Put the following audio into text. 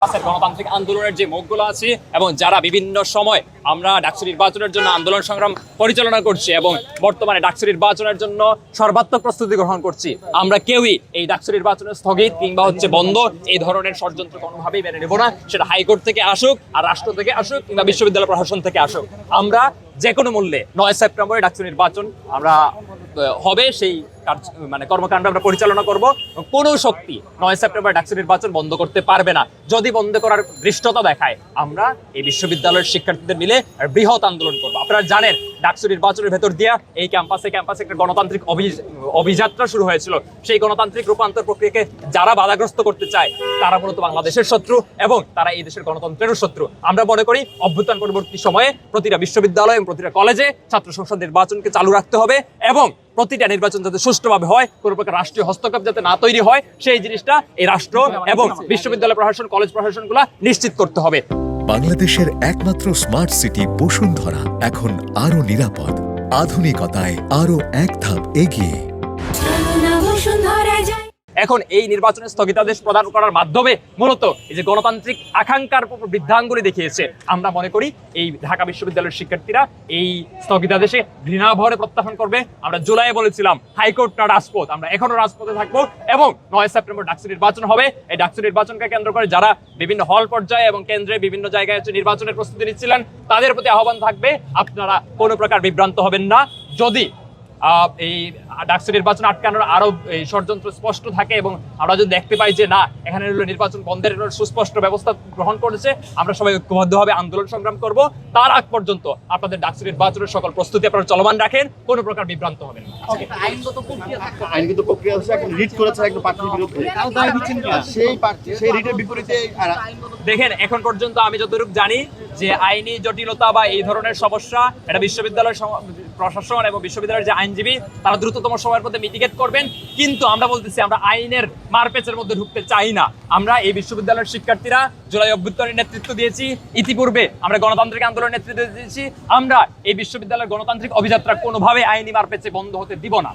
গণতান্ত্রিক আন্দোলনের যে মুখগুলো আছে এবং যারা বিভিন্ন সময় আমরা ডাকসু নির্বাচনের জন্য আন্দোলন সংগ্রাম পরিচালনা করছি এবং বর্তমানে ডাকসু নির্বাচনের জন্য সর্বাত্মক প্রস্তুতি গ্রহণ করছি, আমরা কেউই এই ডাকসু নির্বাচনের স্থগিত কিংবা বন্ধ এই ধরনের ষড়যন্ত্র কোনোভাবেই মেনে নেব না। সেটা হাইকোর্ট থেকে আসুক, আর রাষ্ট্র থেকে আসুক, কিংবা বিশ্ববিদ্যালয় প্রশাসন থেকে আসুক। আমরা যে কোনো মূল্যে 9 সেপ্টেম্বরে ডাকসু নির্বাচন আমরা হবে সেই কর্মকাণ্ড আমরা পরিচালনা করব। কোনো শক্তি 9 সেপ্টেম্বর ডাকসু নির্বাচন বন্ধ করতে পারবে না। যদি বন্ধ করার দৃষ্টতা দেখায়, আমরা এই বিশ্ববিদ্যালয়ের শিক্ষার্থীদের মিলে বৃহৎ আন্দোলন করব। আপনারা জানেন ডাকসু নির্বাচনের ভেতর দিয়া এই ক্যাম্পাসে একটা গণতান্ত্রিক অভিযাত্রা শুরু হয়েছিল। সেই গণতান্ত্রিক রূপান্তর প্রক্রিয়াকে যারা বাধাগ্রস্ত করতে চায় তারা মূলত বাংলাদেশের শত্রু এবং তারা এই দেশের গণতন্ত্রেরও শত্রু। আমরা মনে করি অভ্যুত্থান পরবর্তী সময়ে প্রতিটা বিশ্ববিদ্যালয় এবং প্রতিটা কলেজে ছাত্র সংসদ নির্বাচনকে চালু রাখতে হবে এবং প্রতিটা নির্বাচন যাতে সুষ্ঠুভাবে হয়, কোনো প্রকার রাষ্ট্রীয় হস্তক্ষেপ যাতে না তৈরি হয়, সেই জিনিসটা এই রাষ্ট্র এবং বিশ্ববিদ্যালয় প্রশাসন, কলেজ প্রশাসনগুলো নিশ্চিত করতে হবে। বাংলাদেশের একমাত্র স্মার্ট সিটি বসুন্ধরা এখন আরো নিরাপদ, আধুনিকতায় আরো এক ধাপ এগিয়ে। এখন এই নির্বাচনের স্থগিতাদেশ প্রদান করার মাধ্যমে মূলত এই যে গণতান্ত্রিক আকাঙ্ক্ষার বৃদ্ধাঙ্গুলি দেখিয়েছে। আমরা মনে করি এই ঢাকা বিশ্ববিদ্যালয়ের শিক্ষার্থীরা এই স্থগিতাদেশে ঘৃণাভরে প্রত্যাখ্যান করবে। আমরা জুলাইয়ে বলেছিলাম হাইকোর্ট না রাজপথ, আমরা এখনো রাজপথে থাকবো এবং 9 সেপ্টেম্বর ডাকসু নির্বাচন হবে। এই ডাকসু নির্বাচনকে কেন্দ্র করে যারা বিভিন্ন হল পর্যায়ে এবং কেন্দ্রে বিভিন্ন জায়গায় নির্বাচনের প্রস্তুতি নিচ্ছিলেন, তাদের প্রতি আহ্বান থাকবে আপনারা কোনো প্রকার বিভ্রান্ত হবেন না। যদি এই ডাকসু নির্বাচন আটকানোর আরো ষড়যন্ত্র স্পষ্ট থাকে এবং আমরা যদি দেখতে পাই যে না, এখানে নির্বাচন বন্ধের সুস্পষ্ট ব্যবস্থা গ্রহণ করেছে, আমরা সবাই ঐক্যবদ্ধভাবে আন্দোলন সংগ্রাম করব। তার আগ পর্যন্ত আপনাদের ডাকসু নির্বাচনের সকল প্রস্তুতি আপনারা চলমান রাখেন, কোনো প্রকার বিভ্রান্ত হবেন না। আইনগত প্রক্রিয়া হচ্ছে একটা রিট করেছে একটা প্রার্থীর বিরুদ্ধে, সেই রিটের বিপরীতে দেখেন, এখন পর্যন্ত আমি যতটুকু জানি যে আইনি জটিলতা বা এই ধরনের সমস্যা এটা বিশ্ববিদ্যালয় প্রশাসন এবং বিশ্ববিদ্যালয়ের যে আইনজীবী তারা দ্রুততম সময়ের মধ্যে মিটিগেট করবেন। কিন্তু আমরা বলতেছি আমরা আইনের মারপেচের মধ্যে ঢুকতে চাই না। আমরা এই বিশ্ববিদ্যালয়ের শিক্ষার্থীরা জুলাই অভ্যুত্থানের নেতৃত্ব দিয়েছি, ইতিপূর্বে আমরা গণতান্ত্রিক আন্দোলনের নেতৃত্ব দিয়েছি। আমরা এই বিশ্ববিদ্যালয়ের গণতান্ত্রিক অভিযাত্রা কোনোভাবে আইনি মারপেচে বন্ধ হতে দিব না।